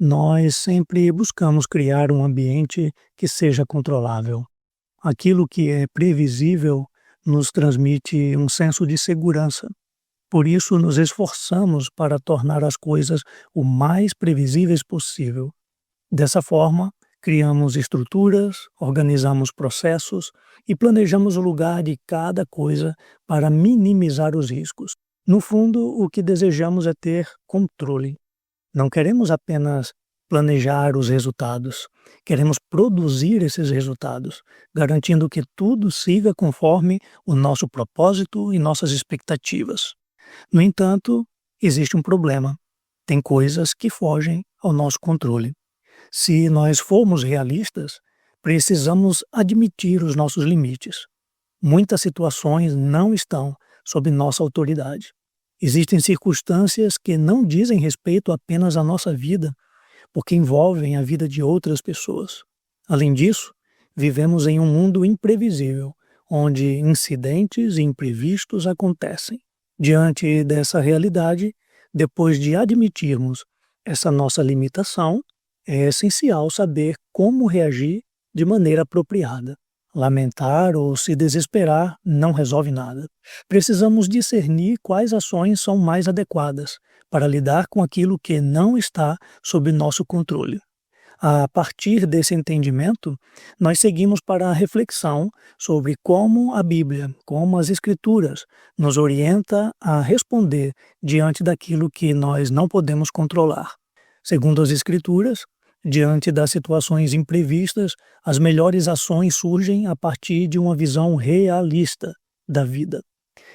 Nós sempre buscamos criar um ambiente que seja controlável. Aquilo que é previsível nos transmite um senso de segurança. Por isso, nos esforçamos para tornar as coisas o mais previsíveis possível. Dessa forma, criamos estruturas, organizamos processos e planejamos o lugar de cada coisa para minimizar os riscos. No fundo, o que desejamos é ter controle. Não queremos apenas planejar os resultados, queremos produzir esses resultados, garantindo que tudo siga conforme o nosso propósito e nossas expectativas. No entanto, existe um problema. Tem coisas que fogem ao nosso controle. Se nós formos realistas, precisamos admitir os nossos limites. Muitas situações não estão sob nossa autoridade. Existem circunstâncias que não dizem respeito apenas à nossa vida, porque envolvem a vida de outras pessoas. Além disso, vivemos em um mundo imprevisível, onde incidentes e imprevistos acontecem. Diante dessa realidade, depois de admitirmos essa nossa limitação, é essencial saber como reagir de maneira apropriada. Lamentar ou se desesperar não resolve nada. Precisamos discernir quais ações são mais adequadas para lidar com aquilo que não está sob nosso controle. A partir desse entendimento, nós seguimos para a reflexão sobre como a Bíblia, como as Escrituras, nos orienta a responder diante daquilo que nós não podemos controlar. Segundo as Escrituras, diante das situações imprevistas, as melhores ações surgem a partir de uma visão realista da vida.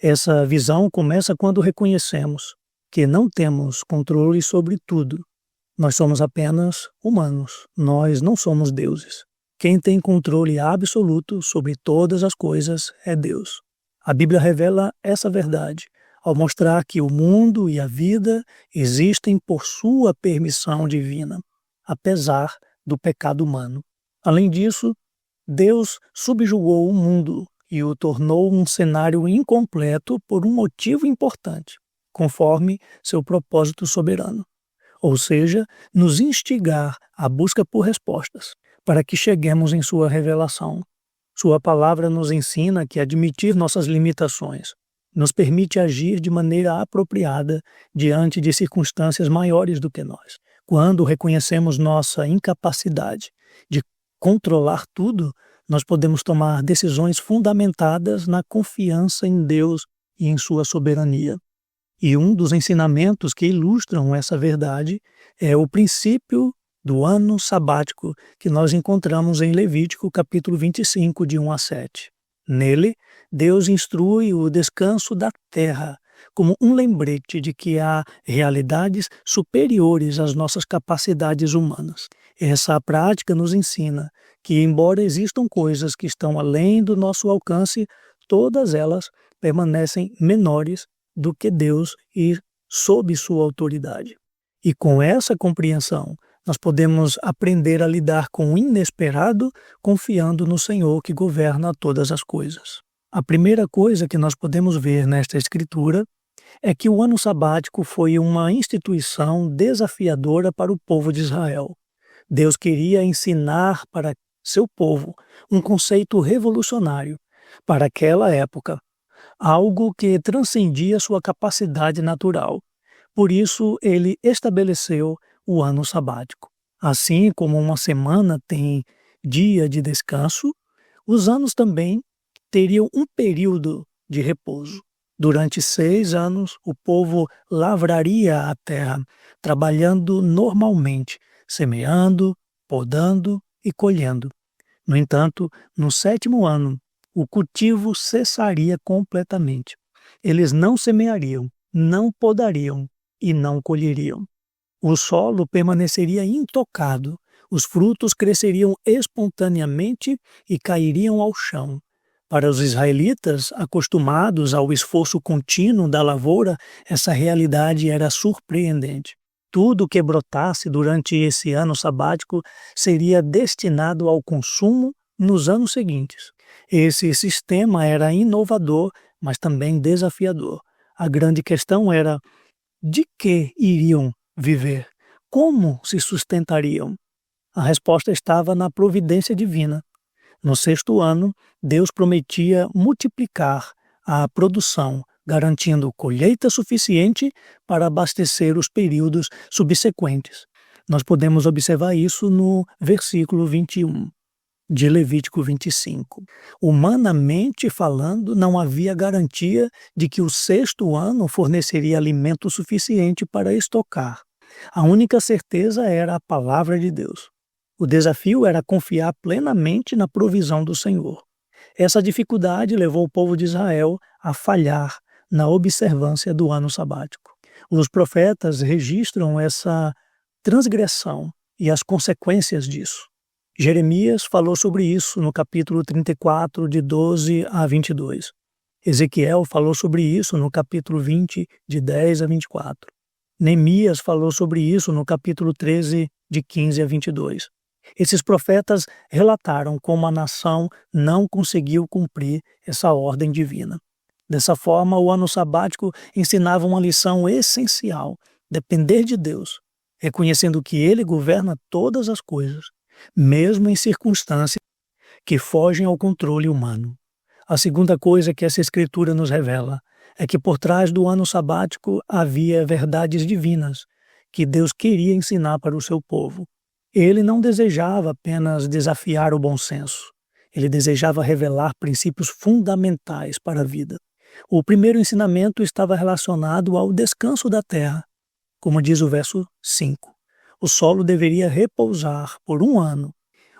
Essa visão começa quando reconhecemos que não temos controle sobre tudo. Nós somos apenas humanos, nós não somos deuses. Quem tem controle absoluto sobre todas as coisas é Deus. A Bíblia revela essa verdade ao mostrar que o mundo e a vida existem por sua permissão divina, apesar do pecado humano. Além disso, Deus subjugou o mundo e o tornou um cenário incompleto por um motivo importante, conforme seu propósito soberano. Ou seja, nos instigar à busca por respostas, para que cheguemos em sua revelação. Sua palavra nos ensina que admitir nossas limitações nos permite agir de maneira apropriada diante de circunstâncias maiores do que nós. Quando reconhecemos nossa incapacidade de controlar tudo, nós podemos tomar decisões fundamentadas na confiança em Deus e em sua soberania. E um dos ensinamentos que ilustram essa verdade é o princípio do ano sabático que nós encontramos em Levítico capítulo 25, de 1 a 7. Nele, Deus instrui o descanso da terra como um lembrete de que há realidades superiores às nossas capacidades humanas. Essa prática nos ensina que, embora existam coisas que estão além do nosso alcance, todas elas permanecem menores do que Deus e sob sua autoridade. E com essa compreensão, nós podemos aprender a lidar com o inesperado, confiando no Senhor que governa todas as coisas. A primeira coisa que nós podemos ver nesta escritura é que o ano sabático foi uma instituição desafiadora para o povo de Israel. Deus queria ensinar para seu povo um conceito revolucionário para aquela época, algo que transcendia sua capacidade natural. Por isso, ele estabeleceu o ano sabático. Assim como uma semana tem dia de descanso, os anos também teriam um período de repouso. Durante 6 anos, o povo lavraria a terra, trabalhando normalmente, semeando, podando e colhendo. No entanto, no 7º ano, o cultivo cessaria completamente. Eles não semeariam, não podariam e não colheriam. O solo permaneceria intocado, os frutos cresceriam espontaneamente e cairiam ao chão. Para os israelitas, acostumados ao esforço contínuo da lavoura, essa realidade era surpreendente. Tudo que brotasse durante esse ano sabático seria destinado ao consumo nos anos seguintes. Esse sistema era inovador, mas também desafiador. A grande questão era: de que iriam viver? como se sustentariam? A resposta estava na providência divina. No 6º ano, Deus prometia multiplicar a produção, garantindo colheita suficiente para abastecer os períodos subsequentes. Nós podemos observar isso no versículo 21 de Levítico 25. Humanamente falando, não havia garantia de que o 6º ano forneceria alimento suficiente para estocar. A única certeza era a palavra de Deus. O desafio era confiar plenamente na provisão do Senhor. Essa dificuldade levou o povo de Israel a falhar na observância do ano sabático. Os profetas registram essa transgressão e as consequências disso. Jeremias falou sobre isso no capítulo 34, de 12 a 22. Ezequiel falou sobre isso no capítulo 20, de 10 a 24. Neemias falou sobre isso no capítulo 13, de 15 a 22. Esses profetas relataram como a nação não conseguiu cumprir essa ordem divina. Dessa forma, o ano sabático ensinava uma lição essencial: depender de Deus, reconhecendo que Ele governa todas as coisas, mesmo em circunstâncias que fogem ao controle humano. A segunda coisa que essa escritura nos revela é que por trás do ano sabático havia verdades divinas que Deus queria ensinar para o seu povo. Ele não desejava apenas desafiar o bom senso. Ele desejava revelar princípios fundamentais para a vida. O primeiro ensinamento estava relacionado ao descanso da terra. Como diz o verso 5, o solo deveria repousar por 1 ano,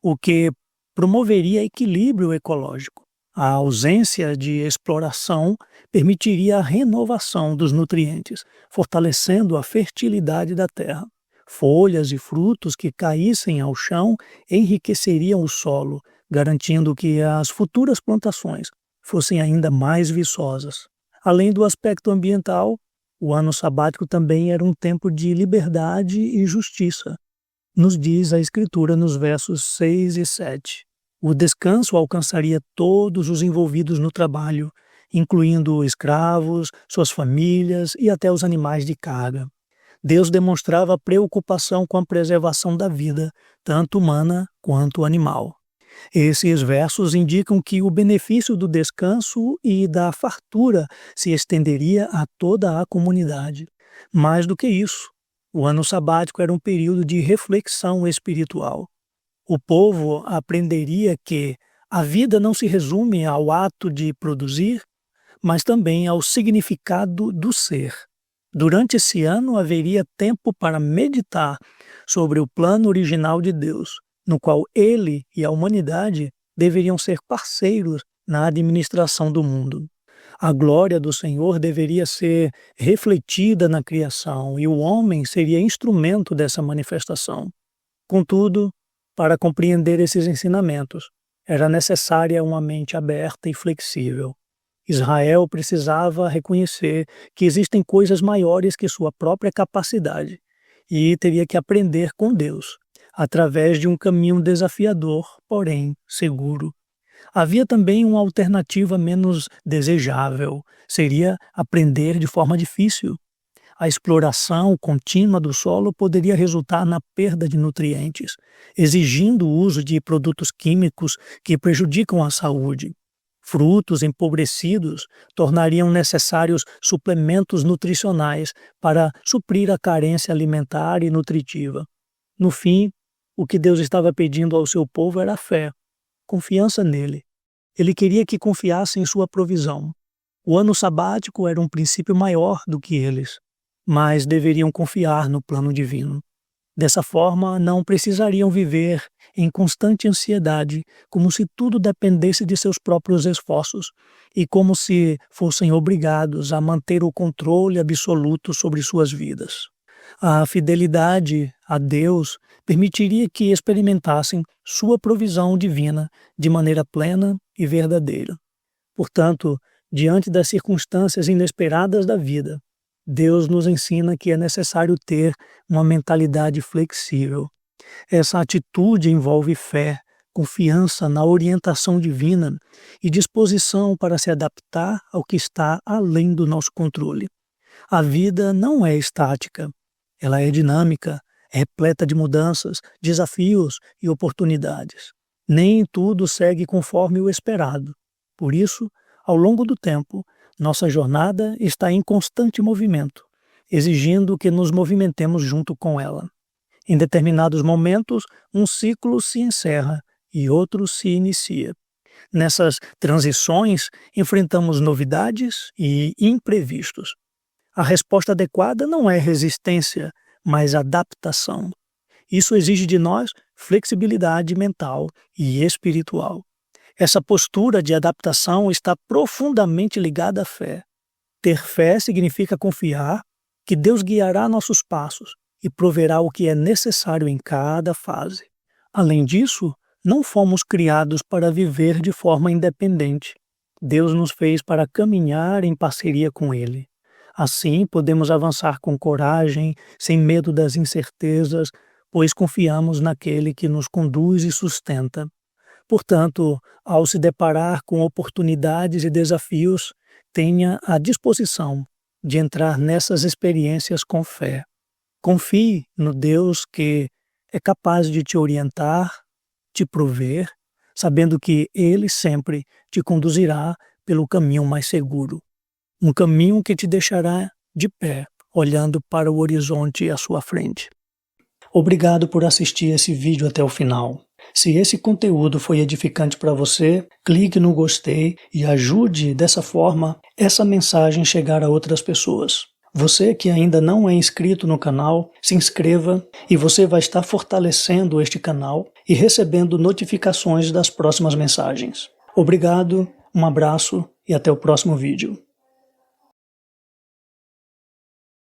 o que promoveria equilíbrio ecológico. A ausência de exploração permitiria a renovação dos nutrientes, fortalecendo a fertilidade da terra. Folhas e frutos que caíssem ao chão enriqueceriam o solo, garantindo que as futuras plantações fossem ainda mais viçosas. Além do aspecto ambiental, o ano sabático também era um tempo de liberdade e justiça. Nos diz a Escritura nos versos 6 e 7. O descanso alcançaria todos os envolvidos no trabalho, incluindo escravos, suas famílias e até os animais de carga. Deus demonstrava preocupação com a preservação da vida, tanto humana quanto animal. Esses versos indicam que o benefício do descanso e da fartura se estenderia a toda a comunidade. Mais do que isso, o ano sabático era um período de reflexão espiritual. O povo aprenderia que a vida não se resume ao ato de produzir, mas também ao significado do ser. Durante esse ano haveria tempo para meditar sobre o plano original de Deus, no qual ele e a humanidade deveriam ser parceiros na administração do mundo. A glória do Senhor deveria ser refletida na criação e o homem seria instrumento dessa manifestação. Contudo, para compreender esses ensinamentos, era necessária uma mente aberta e flexível. Israel precisava reconhecer que existem coisas maiores que sua própria capacidade e teria que aprender com Deus, através de um caminho desafiador, porém seguro. Havia também uma alternativa menos desejável, seria aprender de forma difícil. A exploração contínua do solo poderia resultar na perda de nutrientes, exigindo o uso de produtos químicos que prejudicam a saúde. Frutos empobrecidos tornariam necessários suplementos nutricionais para suprir a carência alimentar e nutritiva. No fim, o que Deus estava pedindo ao seu povo era fé, confiança nele. Ele queria que confiassem em sua provisão. O ano sabático era um princípio maior do que eles, mas deveriam confiar no plano divino. Dessa forma, não precisariam viver em constante ansiedade, como se tudo dependesse de seus próprios esforços e como se fossem obrigados a manter o controle absoluto sobre suas vidas. A fidelidade a Deus permitiria que experimentassem sua provisão divina de maneira plena e verdadeira. Portanto, diante das circunstâncias inesperadas da vida, Deus nos ensina que é necessário ter uma mentalidade flexível. Essa atitude envolve fé, confiança na orientação divina e disposição para se adaptar ao que está além do nosso controle. A vida não é estática, ela é dinâmica, é repleta de mudanças, desafios e oportunidades. Nem tudo segue conforme o esperado. Por isso, ao longo do tempo, nossa jornada está em constante movimento, exigindo que nos movimentemos junto com ela. Em determinados momentos, um ciclo se encerra e outro se inicia. Nessas transições, enfrentamos novidades e imprevistos. A resposta adequada não é resistência, mas adaptação. Isso exige de nós flexibilidade mental e espiritual. Essa postura de adaptação está profundamente ligada à fé. Ter fé significa confiar que Deus guiará nossos passos e proverá o que é necessário em cada fase. Além disso, não fomos criados para viver de forma independente. Deus nos fez para caminhar em parceria com Ele. Assim, podemos avançar com coragem, sem medo das incertezas, pois confiamos naquele que nos conduz e sustenta. Portanto, ao se deparar com oportunidades e desafios, tenha a disposição de entrar nessas experiências com fé. Confie no Deus que é capaz de te orientar, te prover, sabendo que Ele sempre te conduzirá pelo caminho mais seguro. Um caminho que te deixará de pé, olhando para o horizonte à sua frente. Obrigado por assistir esse vídeo até o final. Se esse conteúdo foi edificante para você, clique no gostei e ajude dessa forma essa mensagem chegar a outras pessoas. Você que ainda não é inscrito no canal, se inscreva e você vai estar fortalecendo este canal e recebendo notificações das próximas mensagens. Obrigado, um abraço e até o próximo vídeo.